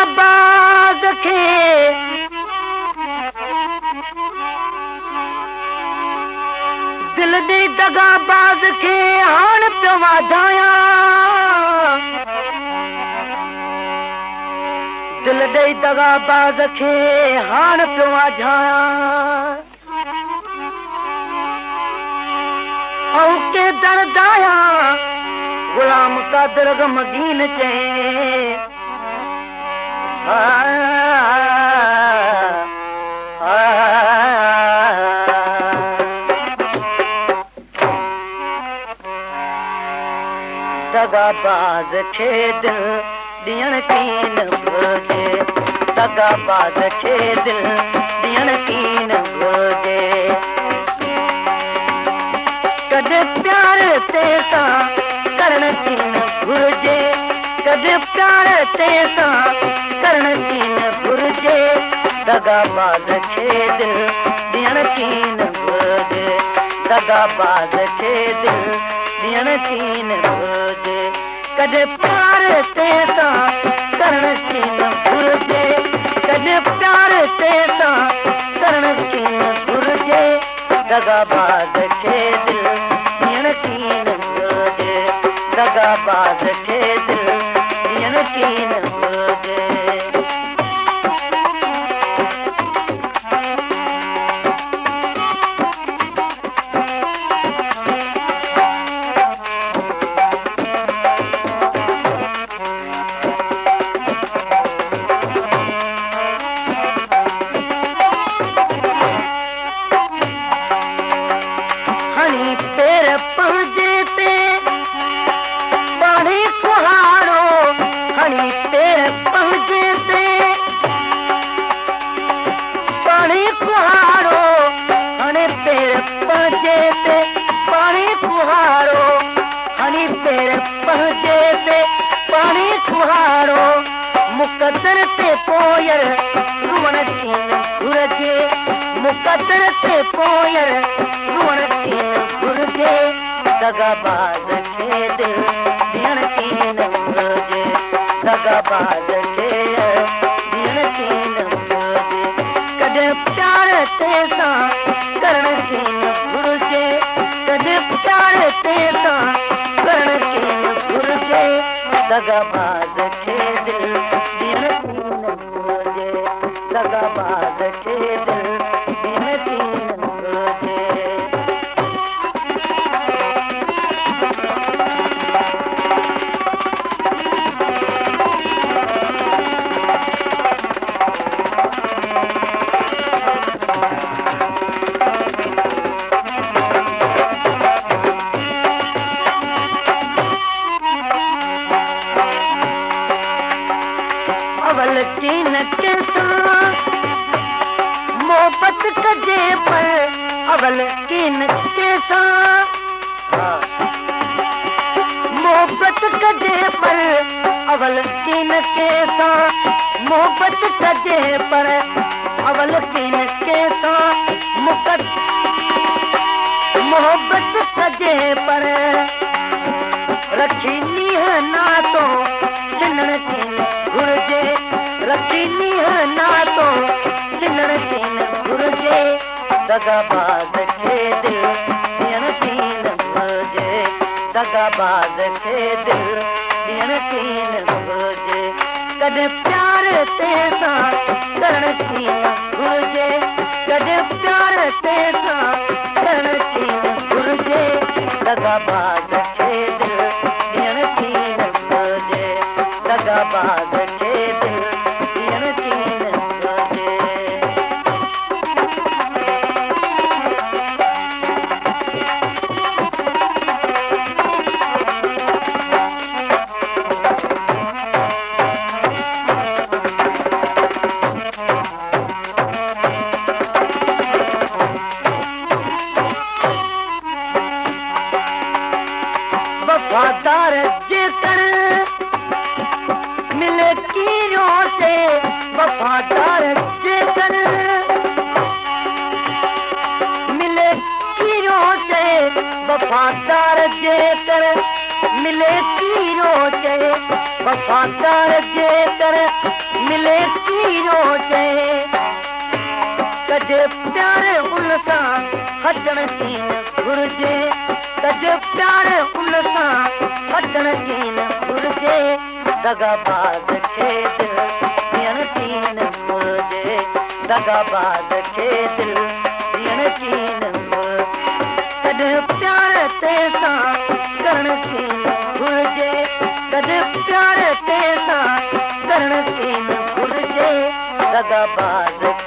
दगाबाज खे दिल दी दगाबाज खे हाण पियो वाधायां दिल दी दगाबाज खे हाण पियो वाधायां ऐं के दर्दाया गुलाम कादर गमगीन चए दगाबाज खे दिल ॾियण कीन घुरिजे दगाबाज खे दिल ॾियण कीन घुरिजे कॾहिं प्यार ते सां करण कीन घुरिजे कॾहिं प्यार ते सां करण कीन घुरिजे दगाबाज खे दिल ॾियण कीन घुरिजे दगाबाज खे दिल ॾियण कीन घुरिजे कॾहिं प्यार ते सां करण कीन घुरिजे कॾहिं प्यार ते सां करण कीन घुरिजे दगाबाज खे दिल ॾियण कीन घुरिजे दगाबाज खे दिल ॾियण कीन घुरिजे मुक़दर ते पोयर रुअण कीन घुरिजे मुक़दर ते पोयर रुअण कीन घुरिजे दगाबाज खे दिल ॾियण कीन घुरिजे दगाबाज खे ॾियण कीन घुरिजे कॾहिं प्यार ते सां करण कीन घुरिजे कॾहिं प्यार ते सां करण कीन घुरिजे दगाबाज खे दिल ॾियण कीन घुरिजे दगाबाज खे दिल ॾियण कीन घुरिजे कीन के सां मोहबत कजे पर अवल कीन के सां मोहबत कजे पर अवल कीन के सां मोहबत कजे पर अवल कीन के सां मोहबत कजे पर रखी नीह ना तो चिनण कीन घुरिजे रखी नीह ना तो चिनण कीन घुरिजे दगाबाज खे दिल ॾियण कीन घुरिजे दगाबाज खे दिल ॾियण कीन घुरिजे कॾहिं प्यार ते सां करण कीन घुरिजे कॾहिं प्यार ते सां करण कीन घुरिजे दगाबाज खे दिल ॾियण कीन घुरिजे दगाबाज खे दिल ॾियण कीन घुरिजे वफादार जेकर मिले कीरों से वफादार जेकर मिले कीरों से वफादार जेकर मिले कीरों से वफादार जेकर मिले दिले कीरो चए कजे प्यारे उनसां हटण कीन घुर्जे कजे प्यारे उनसां हटण कीन घुर्जे दगाबाज खे दिल ॾियण कीन घुर्जे दगाबाज खे दिल ॾियण कीन कॾहिं प्यार ते सां करण कीन घुर्जे कॾहिं प्यार ते सां करण कीन घुर्जे दगाबाज